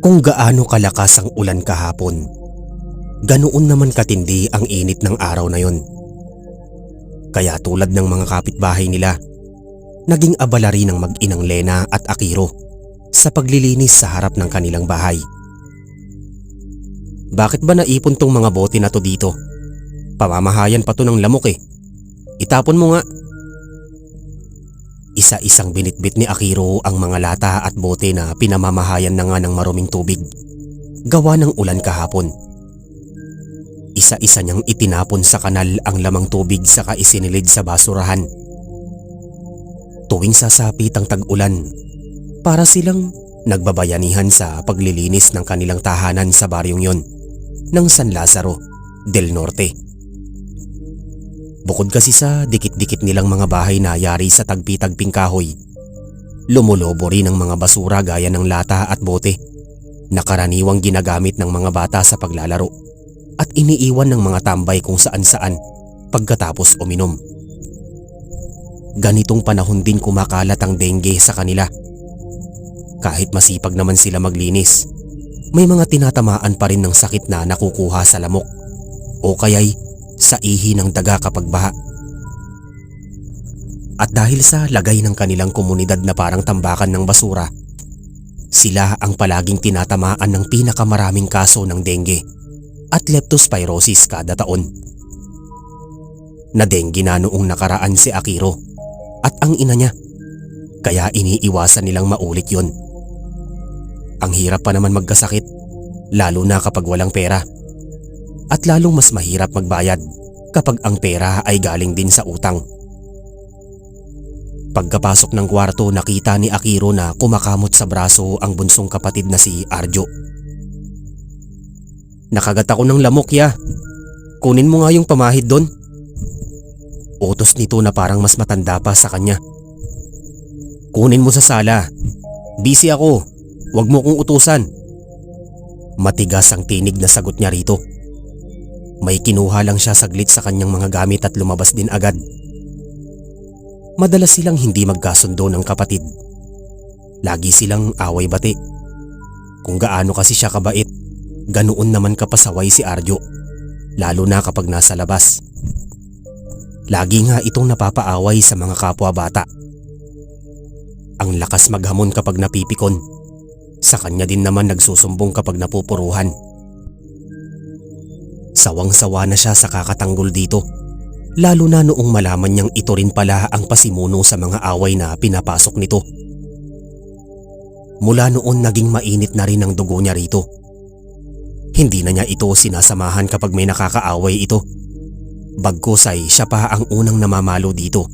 Kung gaano kalakas ang ulan kahapon, ganoon naman katindi ang init ng araw na yon. Kaya tulad ng mga kapitbahay nila, naging abala rin ang mag-inang Lena at Akiro sa paglilinis sa harap ng kanilang bahay. Bakit ba naipon tong mga bote na to dito? Pamamahayan pa to ng lamok eh. Itapon mo nga. Isa-isang binitbit ni Akiro ang mga lata at bote na pinamamahayan na nga ng maruming tubig, gawa ng ulan kahapon. Isa-isa niyang itinapon sa kanal ang lamang tubig saka isinilid sa basurahan. Tuwing sasapit ang tag-ulan, para silang nagbabayanihan sa paglilinis ng kanilang tahanan sa baryong yon ng San Lazaro del Norte. Bukod kasi sa dikit-dikit nilang mga bahay na yari sa tagpi-tagping kahoy, lumulobo rin ang mga basura gaya ng lata at bote na karaniwang ginagamit ng mga bata sa paglalaro at iniiwan ng mga tambay kung saan-saan pagkatapos uminom. Ganitong panahon din kumakalat ang dengue sa kanila. Kahit masipag naman sila maglinis, may mga tinatamaan pa rin ng sakit na nakukuha sa lamok o kaya'y sa ihi ng daga kapag baha. At dahil sa lagay ng kanilang komunidad na parang tambakan ng basura, sila ang palaging tinatamaan ng pinakamaraming kaso ng dengue at leptospirosis kada taon. Na-dengue na noong nakaraan si Akiro at ang ina niya, kaya iniiwasan nilang maulit yon. Ang hirap pa naman magkasakit, lalo na kapag walang pera. At lalong mas mahirap magbayad kapag ang pera ay galing din sa utang. Pagkapasok ng kwarto, nakita ni Akiro na kumakamot sa braso ang bunsong kapatid na si Arjo. "Nakagat ako ng lamok ya. Kunin mo nga yung pamahid doon." Utos nito na parang mas matanda pa sa kanya. "Kunin mo sa sala. Busy ako. Huwag mo kong utusan." Matigas ang tinig na sagot niya rito. May kinuha lang siya saglit sa kanyang mga gamit at lumabas din agad. Madalas silang hindi magkasundo ng kapatid. Lagi silang away-bati. Kung gaano kasi siya kabait, ganoon naman kapasaway si Arjo, lalo na kapag nasa labas. Lagi nga itong napapaaway sa mga kapwa bata. Ang lakas maghamon kapag napipikon. Sa kanya din naman nagsusumbong kapag napupuruhan. Sawang-sawa na siya sa kakatanggol dito, lalo na noong malaman niyang ito rin pala ang pasimuno sa mga away na pinapasok nito. Mula noon naging mainit na rin ang dugo niya rito. Hindi na niya ito sinasamahan kapag may nakakaaway ito. Bagkus ay siya pa ang unang namamalo dito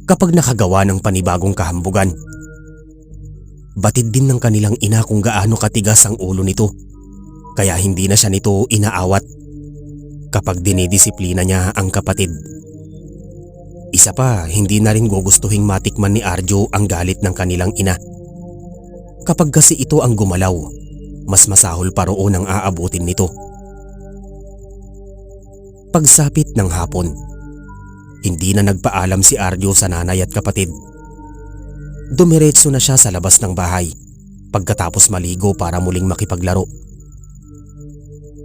kapag nakagawa ng panibagong kahambugan. Batid din ng kanilang ina kung gaano katigas ang ulo nito, kaya hindi na siya nito inaawat kapag dinidisiplina niya ang kapatid. Isa pa, hindi na rin gugustuhing matikman ni Arjo ang galit ng kanilang ina. Kapag kasi ito ang gumalaw, mas masahol pa roon ang aabutin nito. Pagsapit ng hapon, hindi na nagpaalam si Arjo sa nanay at kapatid. Dumiretso na siya sa labas ng bahay pagkatapos maligo para muling makipaglaro.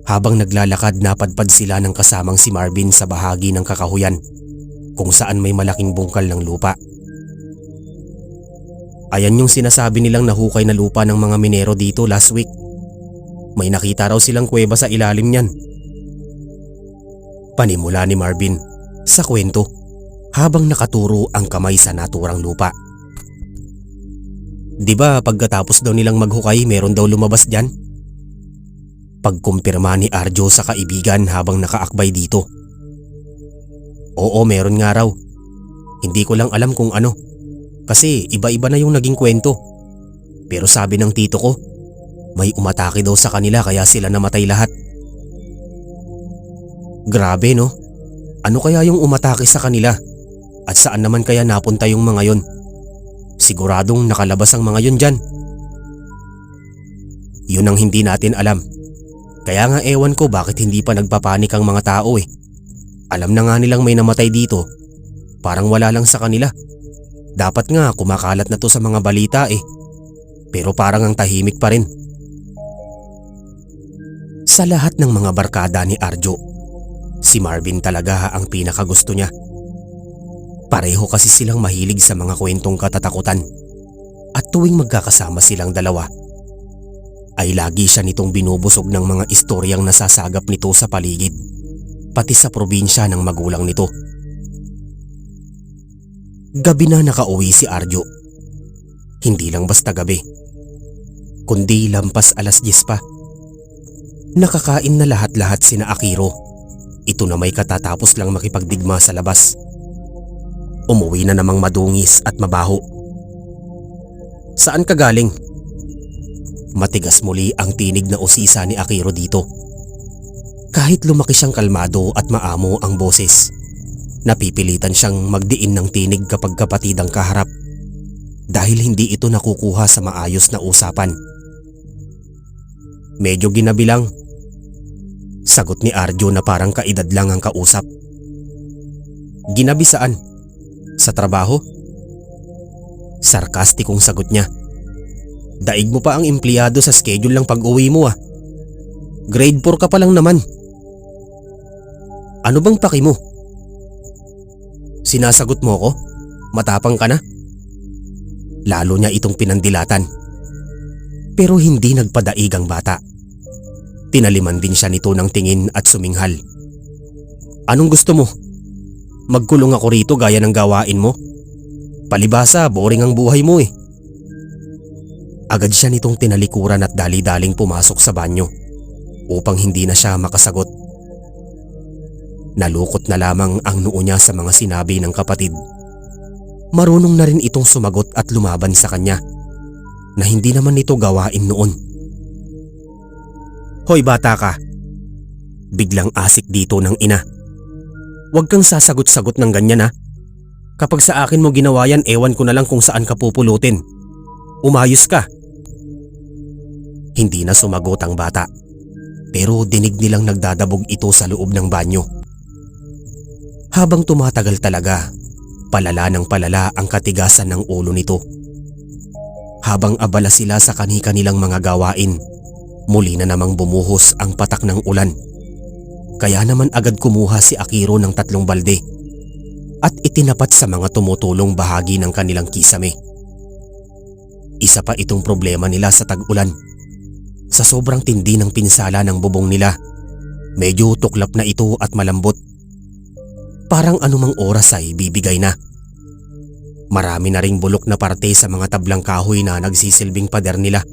Habang naglalakad, napadpad sila ng kasamang si Marvin sa bahagi ng kakahuyan kung saan may malaking bungkal ng lupa. "Ayan yung sinasabi nilang nahukay na lupa ng mga minero dito last week. May nakita raw silang kuweba sa ilalim niyan." Panimula ni Marvin sa kwento habang nakaturo ang kamay sa naturang lupa. "Di ba pagkatapos daw nilang maghukay meron daw lumabas dyan?" Pagkumpirma ni Arjo sa kaibigan habang nakaakbay dito. "Oo, meron nga raw. Hindi ko lang alam kung ano. Kasi iba-iba na yung naging kwento. Pero sabi ng tito ko, may umatake daw sa kanila kaya sila namatay lahat." Grabe no? Ano kaya yung umatake sa kanila? At saan naman kaya napunta yung mga yon? Siguradong nakalabas ang mga yon dyan. Yun ang hindi natin alam. Kaya nga ewan ko bakit hindi pa nagpapanik ang mga tao eh. Alam na nga nilang may namatay dito. Parang wala lang sa kanila. Dapat nga kumakalat na to sa mga balita eh. Pero parang ang tahimik pa rin. Sa lahat ng mga barkada ni Arjo, si Marvin talaga ang pinakagusto niya. Pareho kasi silang mahilig sa mga kwentong katatakutan. At tuwing magkakasama silang dalawa, ay lagi siya nitong binubusog ng mga istoryang nasasagap nito sa paligid, pati sa probinsya ng magulang nito. Gabi na nakauwi si Arjo. Hindi lang basta gabi, kundi lampas 10:00 pa. Nakakain na lahat-lahat sina Akiro. Ito na may katatapos lang makipagdigma sa labas. Umuwi na namang madungis at mabaho. Saan ka galing? Matigas muli ang tinig na usisa ni Akiro dito. Kahit lumaki siyang kalmado at maamo ang boses, napipilitan siyang magdiin ng tinig kapag kapatid ang kaharap dahil hindi ito nakukuha sa maayos na usapan. Medyo ginabi lang, sagot ni Arjo na parang kaedad lang ang kausap. Ginabi saan? Sa trabaho? Sarkastikong sagot niya. Daig mo pa ang empleyado sa schedule ng pag-uwi mo ah. Grade 4 ka pa lang naman. Ano bang paki mo? Sinasagot mo ko? Matapang ka na? Lalo niya itong pinandilatan. Pero hindi nagpadaig ang bata. Tinaliman din siya nito ng tingin at suminghal. Anong gusto mo? Magkulong ako rito gaya ng gawain mo? Palibasa, boring ang buhay mo eh. Agad siya nitong tinalikuran at dali-daling pumasok sa banyo upang hindi na siya makasagot. Nalukot na lamang ang noo niya sa mga sinabi ng kapatid. Marunong na rin itong sumagot at lumaban sa kanya na hindi naman nito gawain noon. Hoy bata ka! Biglang asik dito ng ina. Huwag kang sasagot-sagot ng ganyan ha. Kapag sa akin mo ginawa yan, ewan ko na lang kung saan ka pupulutin. Umayos ka! Hindi na sumagot ang bata, pero dinig nilang nagdadabog ito sa loob ng banyo. Habang tumatagal talaga, palala ng palala ang katigasan ng ulo nito. Habang abala sila sa kani-kanilang mga gawain, muli na namang bumuhos ang patak ng ulan. Kaya naman agad kumuha si Akiro ng 3 balde at itinapat sa mga tumutulong bahagi ng kanilang kisame. Isa pa itong problema nila sa tag-ulan. Sa sobrang tindi ng pinsala ng bubong nila, medyo tuklap na ito at malambot. Parang anumang oras ay bibigay na. Marami na ring bulok na parte sa mga tablang kahoy na nagsisilbing pader nila.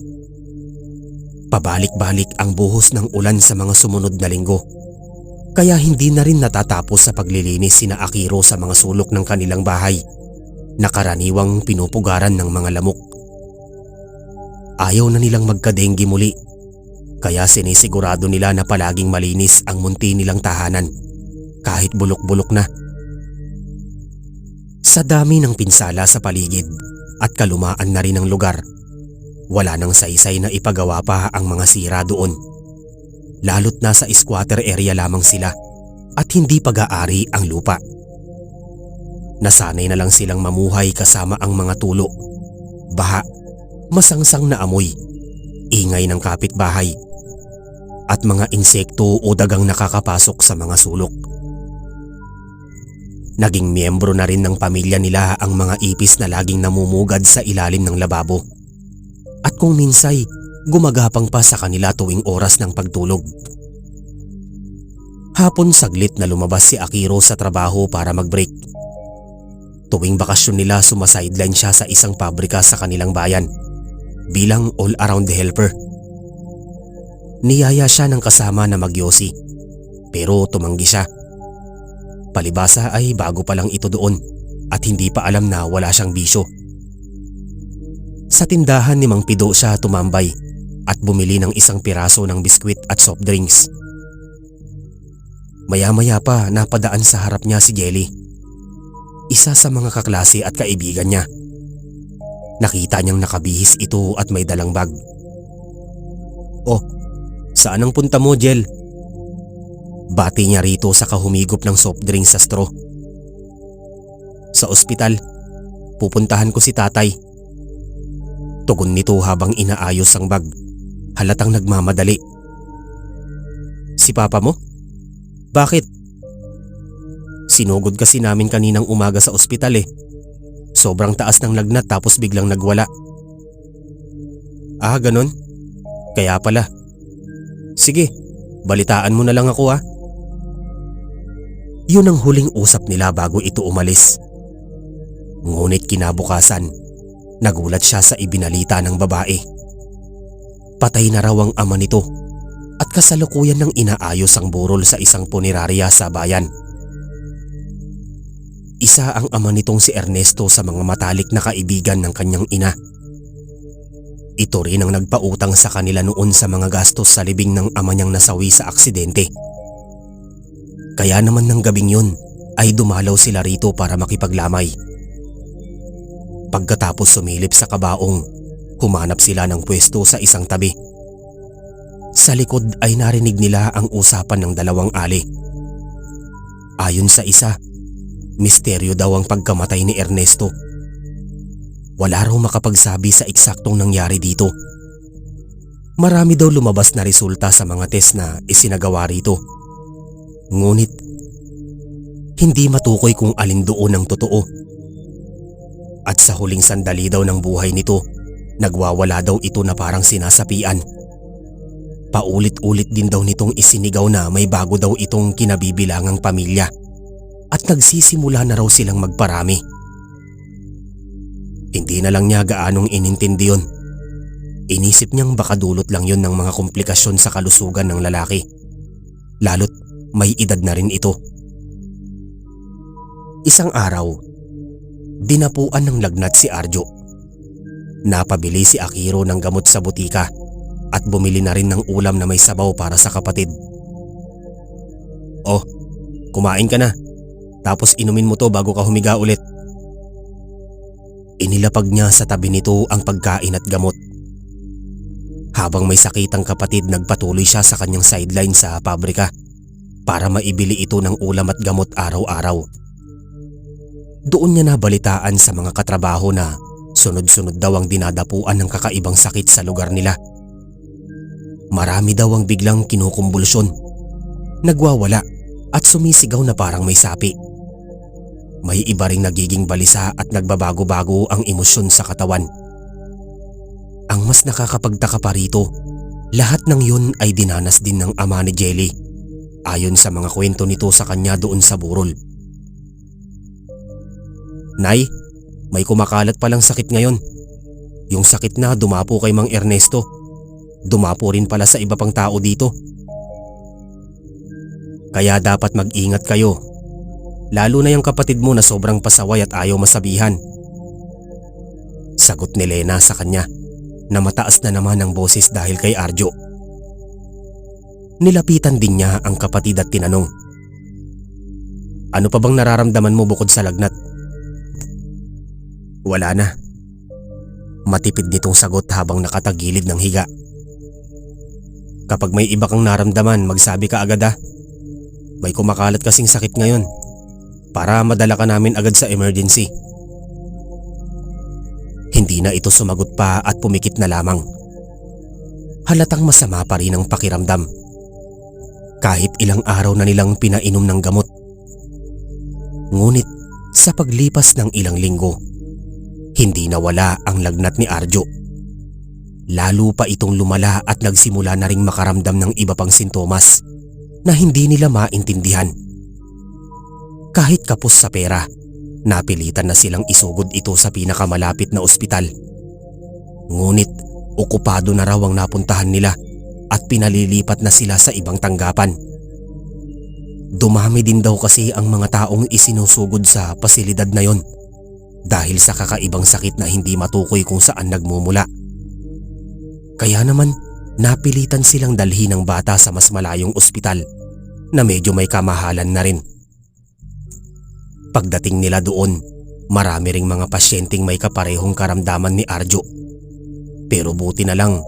Pabalik-balik ang buhos ng ulan sa mga sumunod na linggo. Kaya hindi na rin natatapos sa paglilinis sina Akiro sa mga sulok ng kanilang bahay na karaniwang pinupugaran ng mga lamok. Ayaw na nilang magkadenggi muli, kaya sinisigurado nila na palaging malinis ang munti nilang tahanan kahit bulok-bulok na. Sa dami ng pinsala sa paligid at kalumaan na rin ng lugar, wala nang saysay na ipagawa pa ang mga sira doon. Lalo't nasa squatter area lamang sila at hindi pag-aari ang lupa. Nasanay na lang silang mamuhay kasama ang mga tulo, baha, masangsang na amoy, ingay ng kapitbahay, at mga insekto o dagang nakakapasok sa mga sulok. Naging miyembro na rin ng pamilya nila ang mga ipis na laging namumugad sa ilalim ng lababo. At kung minsay, gumagapang pa sa kanila tuwing oras ng pagtulog. Hapon saglit na lumabas si Akiro sa trabaho para mag-break. Tuwing bakasyon nila, sumasideline siya sa isang pabrika sa kanilang bayan bilang all-around helper. Niyaya siya ng kasama na magyosi, pero tumanggi siya. Palibasa ay bago pa lang ito doon at hindi pa alam na wala siyang bisyo. Sa tindahan ni Mang Pido siya tumambay at bumili ng 1 piraso ng biskwit at soft drinks. Maya-maya pa napadaan sa harap niya si Jelly, isa sa mga kaklase at kaibigan niya. Nakita niyang nakabihis ito at may dalang bag. Oh, saan ang punta mo, Jel? Bati niya rito sa kahumigop ng soft drink sa straw. Sa ospital. Pupuntahan ko si tatay. Tugon nito habang inaayos ang bag. Halatang nagmamadali. Si papa mo? Bakit? Sinugod kasi namin kaninang umaga sa ospital eh. Sobrang taas ng lagnat tapos biglang nagwala. Ah, ganon? Kaya pala. Sige, balitaan mo na lang ako ah. Yun ang huling usap nila bago ito umalis. Ngunit kinabukasan, nagulat siya sa ibinalita ng babae. Patay na raw ang ama nito at kasalukuyan ng inaayos ang burol sa isang punerarya sa bayan. Isa ang ama nitong si Ernesto sa mga matalik na kaibigan ng kanyang ina. Ito rin ang nagpautang sa kanila noon sa mga gastos sa libing ng ama niyang nasawi sa aksidente. Kaya naman ng gabing yun ay dumalaw sila rito para makipaglamay. Pagkatapos sumilip sa kabaong, humanap sila ng pwesto sa isang tabi. Sa likod ay narinig nila ang usapan ng dalawang ali. Ayon sa isa, misteryo daw ang pagkamatay ni Ernesto. Wala raw makapagsabi sa eksaktong nangyari dito. Marami daw lumabas na resulta sa mga test na isinagawa rito. Ngunit, hindi matukoy kung alin doon ang totoo. At sa huling sandali daw ng buhay nito, nagwawala daw ito na parang sinasapian. Paulit-ulit din daw nitong isinigaw na may bago daw itong kinabibilangang pamilya at nagsisimula na raw silang magparami. Hindi na lang niya gaanong inintindi yun. Inisip niyang baka dulot lang yun ng mga komplikasyon sa kalusugan ng lalaki. Lalo't may edad na rin ito. Isang araw, dinapuan ng lagnat si Arjo. Napabili si Akiro ng gamot sa butika at bumili na rin ng ulam na may sabaw para sa kapatid. Oh, kumain ka na. Tapos inumin mo to bago ka humiga ulit. Inilapag niya sa tabi nito ang pagkain at gamot. Habang may sakit ang kapatid, nagpatuloy siya sa kanyang sideline sa pabrika para maibili ito ng ulam at gamot araw-araw. Doon niya nabalitaan sa mga katrabaho na sunod-sunod daw ang dinadapuan ng kakaibang sakit sa lugar nila. Marami daw ang biglang kinukumbulsyon, nagwawala at sumisigaw na parang may sapi. May iba ring nagiging balisa at nagbabago-bago ang emosyon sa katawan. Ang mas nakakapagtaka pa rito, lahat ng yun ay dinanas din ng ama ni Jelly, ayon sa mga kwento nito sa kanya doon sa burol. Nay, may kumakalat palang sakit ngayon. Yung sakit na dumapo kay Mang Ernesto, dumapo rin pala sa iba pang tao dito. Kaya dapat mag-ingat kayo. Lalo na yung kapatid mo na sobrang pasaway at ayaw masabihan. Sagot ni Lena sa kanya na mataas na naman ang boses dahil kay Arjo. Nilapitan din niya ang kapatid at tinanong, ano pa bang nararamdaman mo bukod sa lagnat? Wala na. Matipid nitong sagot habang nakatagilid ng higa. Kapag may iba kang naramdaman, magsabi ka agad ah. May kumakalat kasing sakit ngayon. Para madala ka namin agad sa emergency. Hindi na ito sumagot pa at pumikit na lamang. Halatang masama pa rin ang pakiramdam. Kahit ilang araw na nilang pinainom ng gamot. Ngunit sa paglipas ng ilang linggo, hindi nawala ang lagnat ni Arjo. Lalo pa itong lumala at nagsimula na ring makaramdam ng iba pang sintomas na hindi nila maintindihan. Kahit kapos sa pera, napilitan na silang isugod ito sa pinakamalapit na ospital. Ngunit okupado na raw ang napuntahan nila at pinalilipat na sila sa ibang tanggapan. Dumami din daw kasi ang mga taong isinusugod sa pasilidad na yon dahil sa kakaibang sakit na hindi matukoy kung saan nagmumula. Kaya naman napilitan silang dalhin ang bata sa mas malayong ospital na medyo may kamahalan na rin. Pagdating nila doon, marami ring mga pasyenteng may kaparehong karamdaman ni Arjo. Pero buti na lang,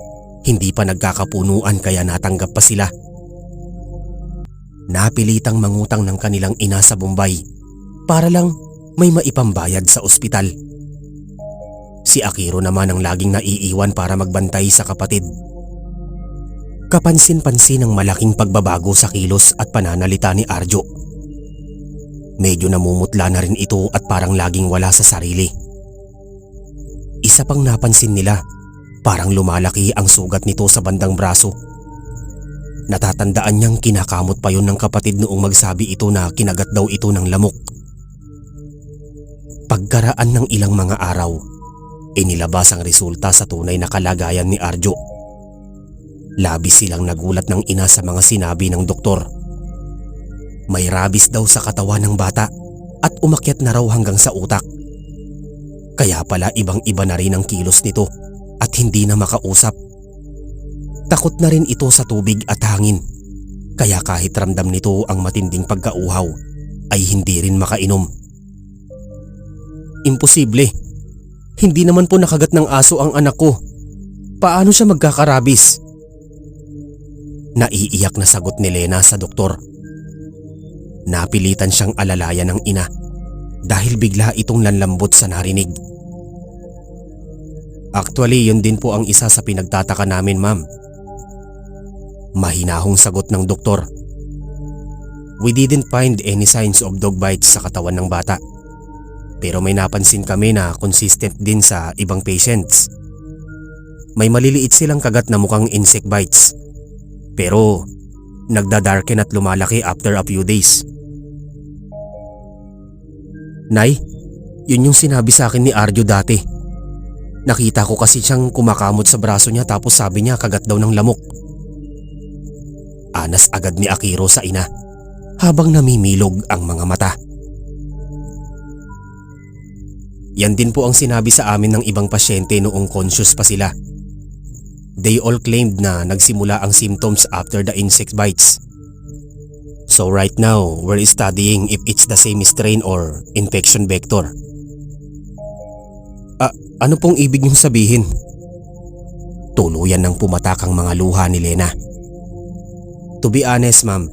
hindi pa nagkakapunuan kaya natanggap pa sila. Napilitang mangutang ng kanilang ina sa Bombay para lang may maipambayad sa ospital. Si Akiro naman ang laging naiiwan para magbantay sa kapatid. Kapansin-pansin ang malaking pagbabago sa kilos at pananalita ni Arjo. Medyo namumutla na rin ito at parang laging wala sa sarili. Isa pang napansin nila, parang lumalaki ang sugat nito sa bandang braso. Natatandaan niyang kinakamot pa yun ng kapatid noong magsabi ito na kinagat daw ito ng lamok. Pagkaraan ng ilang mga araw, inilabas ang resulta sa tunay na kalagayan ni Arjo. Labis silang nagulat ng ina sa mga sinabi ng doktor. May rabies daw sa katawan ng bata at umakyat na raw hanggang sa utak. Kaya pala ibang-iba na rin ang kilos nito at hindi na makausap. Takot na rin ito sa tubig at hangin, kaya kahit ramdam nito ang matinding pagkauhaw ay hindi rin makainom. Imposible. Hindi naman po nakagat ng aso ang anak ko. Paano siya magkakarabis? Naiiyak na sagot ni Lena sa doktor. Napilitan siyang alalayan ng ina dahil bigla itong nanlambot sa narinig. Actually, yun din po ang isa sa pinagtataka namin, ma'am. Mahinahong sagot ng doktor. We didn't find any signs of dog bites sa katawan ng bata. Pero may napansin kami na consistent din sa ibang patients. May maliliit silang kagat na mukhang insect bites. Pero nagdadarken at lumalaki after a few days. Nay, yun yung sinabi sa akin ni Arjo dati. Nakita ko kasi siyang kumakamot sa braso niya tapos sabi niya kagat daw ng lamok. Anas agad ni Akiro sa ina habang namimilog ang mga mata. Yan din po ang sinabi sa amin ng ibang pasyente noong conscious pa sila. They all claimed na nagsimula ang symptoms after the insect bites. So right now, we're studying if it's the same strain or infection vector. Ano pong ibig niyong sabihin? Tuluyan ng pumatak ang mga luha ni Lena. To be honest, ma'am,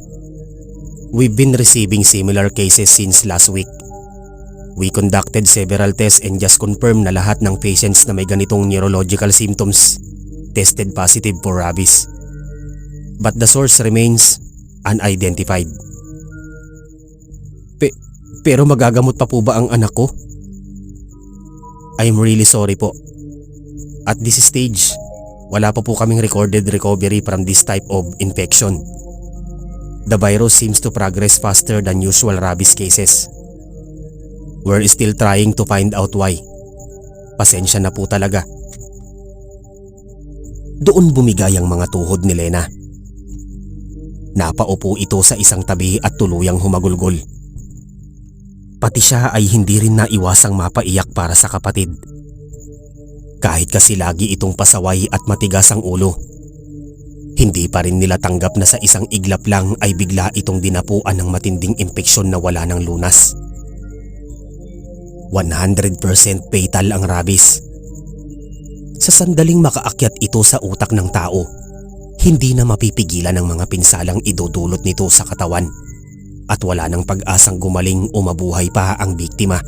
we've been receiving similar cases since last week. We conducted several tests and just confirmed na lahat ng patients na may ganitong neurological symptoms tested positive for rabies. But the source remains unidentified. Pero magagamot pa po ba ang anak ko? I'm really sorry po. At this stage, wala pa po kaming recorded recovery from this type of infection. The virus seems to progress faster than usual rabies cases. We're still trying to find out why. Pasensya na po talaga. Doon bumigay ang mga tuhod ni Lena. Napaupo ito sa isang tabi at tuluyang humagulgol. Pati siya ay hindi rin naiwasang mapaiyak para sa kapatid. Kahit kasi lagi itong pasaway at matigas ang ulo, hindi pa rin nila tanggap na sa isang iglap lang ay bigla itong dinapuan ng matinding impeksyon na wala ng lunas. 100% fatal ang rabies. Sa sandaling makaakyat ito sa utak ng tao, hindi na mapipigilan ng mga pinsalang idudulot nito sa katawan at wala ng pag-asang gumaling o mabuhay pa ang biktima.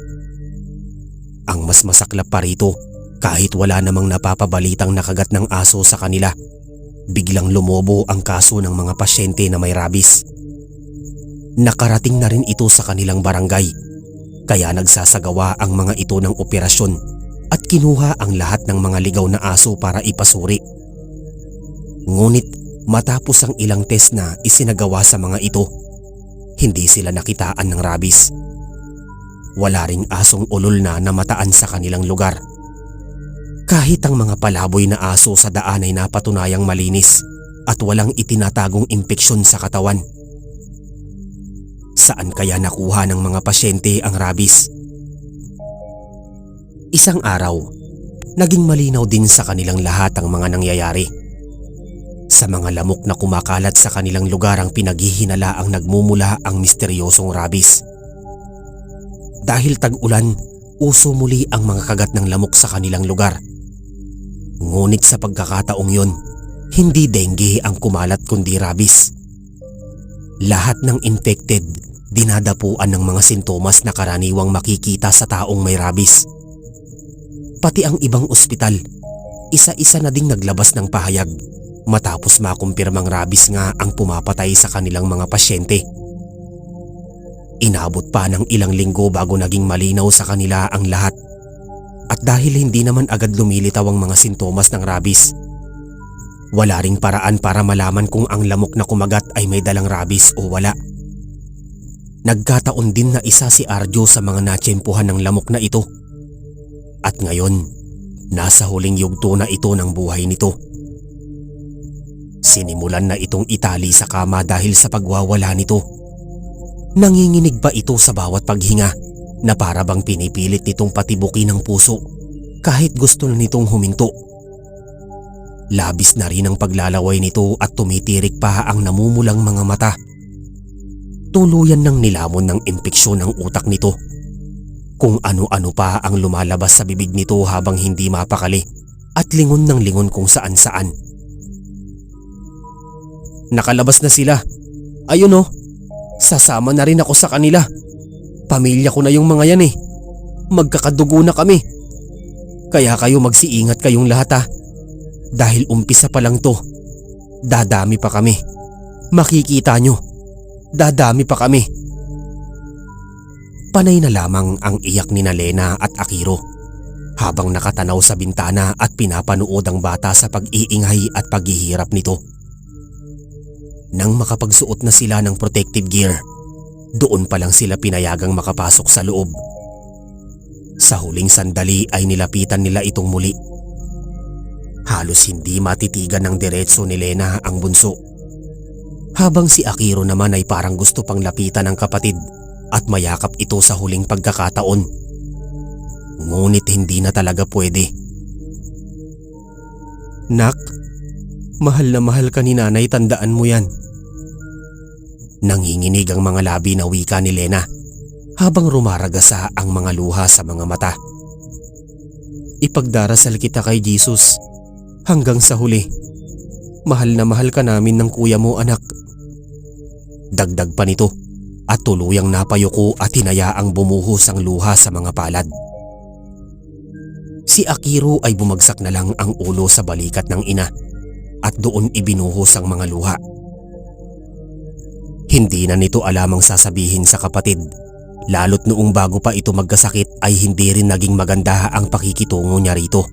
Ang mas masaklap pa rito, kahit wala namang napapabalitang nakagat ng aso sa kanila, biglang lumobo ang kaso ng mga pasyente na may rabies. Nakarating na rin ito sa kanilang barangay, kaya nagsasagawa ang mga ito ng operasyon at kinuha ang lahat ng mga ligaw na aso para ipasuri. Ngunit matapos ang ilang test na isinagawa sa mga ito, hindi sila nakitaan ng rabies. Wala ring asong ulol na namataan sa kanilang lugar. Kahit ang mga palaboy na aso sa daan ay napatunayang malinis at walang itinatagong impeksyon sa katawan. Saan kaya nakuha ng mga pasyente ang rabies? Isang araw, naging malinaw din sa kanilang lahat ang mga nangyayari. Sa mga lamok na kumakalat sa kanilang lugar ang pinaghihinalaang nagmumula ang misteryosong rabies. Dahil tag-ulan, uso muli ang mga kagat ng lamok sa kanilang lugar. Ngunit sa pagkakataong yon, hindi dengue ang kumalat kundi rabies. Lahat ng infected dinadapuan ng mga sintomas na karaniwang makikita sa taong may rabies. Pati ang ibang ospital, isa-isa na ding naglabas ng pahayag matapos makumpirmang rabies nga ang pumapatay sa kanilang mga pasyente. Inabot pa ng ilang linggo bago naging malinaw sa kanila ang lahat. At dahil hindi naman agad lumilitaw ang mga sintomas ng rabies, wala ring paraan para malaman kung ang lamok na kumagat ay may dalang rabies o wala. Nagkataon din na isa si Arjo sa mga natsyempuhan ng lamok na ito. At ngayon, nasa huling yugto na ito ng buhay nito. Sinimulan na itong itali sa kama dahil sa pagwawala nito. Nanginginig pa ito sa bawat paghinga na para bang pinipilit nitong patibukin ang puso kahit gusto na nitong huminto. Labis na rin ang paglalaway nito at tumitirik pa ang namumulang mga mata. Tuluyan ng nilamon ng impeksyon ng utak nito. Kung ano-ano pa ang lumalabas sa bibig nito habang hindi mapakali at lingon ng lingon kung saan-saan. Nakalabas na sila. Ayun oh, sasama na rin ako sa kanila. Pamilya ko na yung mga yan eh. Magkakadugo na kami. Kaya kayo magsiingat kayong lahat ha. Dahil umpisa pa lang to. Dadami pa kami. Makikita nyo. Dadami pa kami. Panay na lamang ang iyak ni Lena at Akiro habang nakatanaw sa bintana at pinapanood ang bata sa pag-iingay at paghihirap nito. Nang makapagsuot na sila ng protective gear, doon pa lang sila pinayagang makapasok sa loob. Sa huling sandali ay nilapitan nila itong muli. Halos hindi matitigan ng diretso ni Lena ang bunso. Habang si Akiro naman ay parang gusto pang lapitan ng kapatid at mayakap ito sa huling pagkakataon. Ngunit hindi na talaga pwede. Nak, mahal na mahal ka ni nanay, tandaan mo yan. Nanginginig ang mga labi na wika ni Lena habang rumaragasa ang mga luha sa mga mata. Ipagdarasal kita kay Jesus hanggang sa huli. Mahal na mahal ka namin ng kuya mo, anak. Dagdag pa nito at tuluyang napayuko at hinayaang bumuhos ang luha sa mga palad. Si Akiro ay bumagsak na lang ang ulo sa balikat ng ina at doon ibinuhos ang mga luha. Hindi na nito alam ang sasabihin sa kapatid, lalo't noong bago pa ito magkasakit ay hindi rin naging maganda ang pakikitungo niya rito.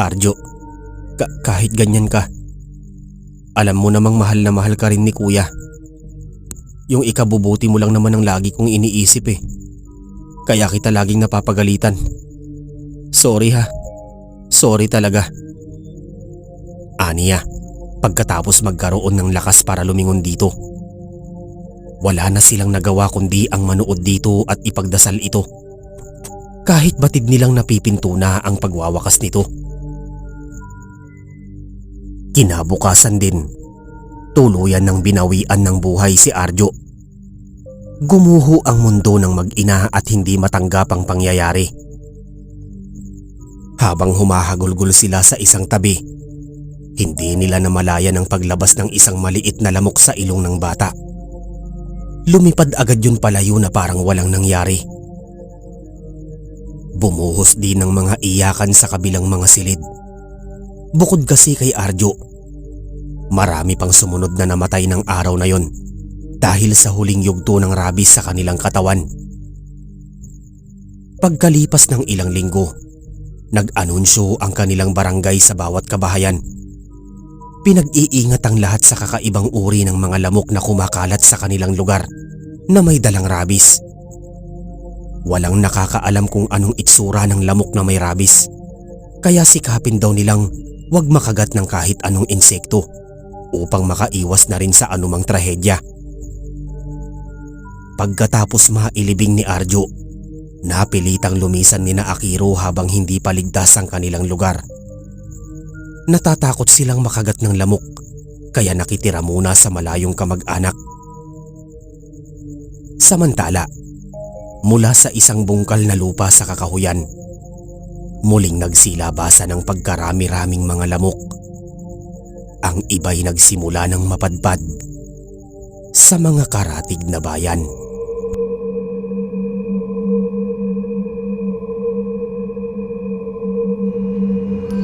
Arjo, kahit ganyan ka, alam mo namang mahal na mahal ka rin ni kuya. Yung ikabubuti mo lang naman ang lagi kong iniisip eh. Kaya kita laging napapagalitan. Sorry ha. Sorry talaga. Aniya, pagkatapos magkaroon ng lakas para lumingon dito. Wala na silang nagawa kundi ang manood dito at ipagdasal ito. Kahit batid nilang napipinto na ang pagwawakas nito. Kinabukasan din, tuluyan ng binawian ng buhay si Arjo. Gumuho ang mundo ng mag-ina at hindi matanggap ang pangyayari. Habang humahagulgol sila sa isang tabi, hindi nila namalayan ang paglabas ng isang maliit na lamok sa ilong ng bata. Lumipad agad yun palayo na parang walang nangyari. Bumuhos din ng mga iyakan sa kabilang mga silid. Bukod kasi kay Arjo, marami pang sumunod na namatay ng araw na yon dahil sa huling yugto ng rabies sa kanilang katawan. Pagkalipas ng ilang linggo, nag-anunsyo ang kanilang barangay sa bawat kabahayan. Pinag-iingat ang lahat sa kakaibang uri ng mga lamok na kumakalat sa kanilang lugar na may dalang rabies. Walang nakakaalam kung anong itsura ng lamok na may rabies, kaya sikapin daw nilang huwag makagat ng kahit anong insekto upang makaiwas na rin sa anumang trahedya. Pagkatapos mailibing ni Arjo, napilitang lumisan ni Akiro habang hindi paligtas ang kanilang lugar. Natatakot silang makagat ng lamok kaya nakitira muna sa malayong kamag-anak. Samantala, mula sa isang bungkal na lupa sa kakahuyan, muling nagsilabasa ng pagkarami-raming mga lamok. Ang iba'y nagsimula ng mapadpad. sa mga karatig na bayan.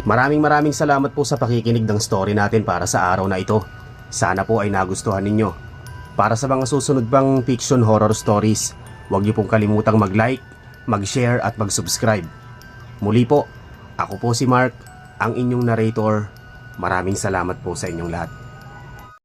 Maraming salamat po sa pakikinig ng story natin para sa araw na ito. Sana po ay nagustuhan ninyo. Para sa mga susunod pang fiction horror stories, huwag niyo pong kalimutang mag-like, mag-share at mag-subscribe. Muli po, ako po si Mark, ang inyong narrator. Maraming salamat po sa inyong lahat.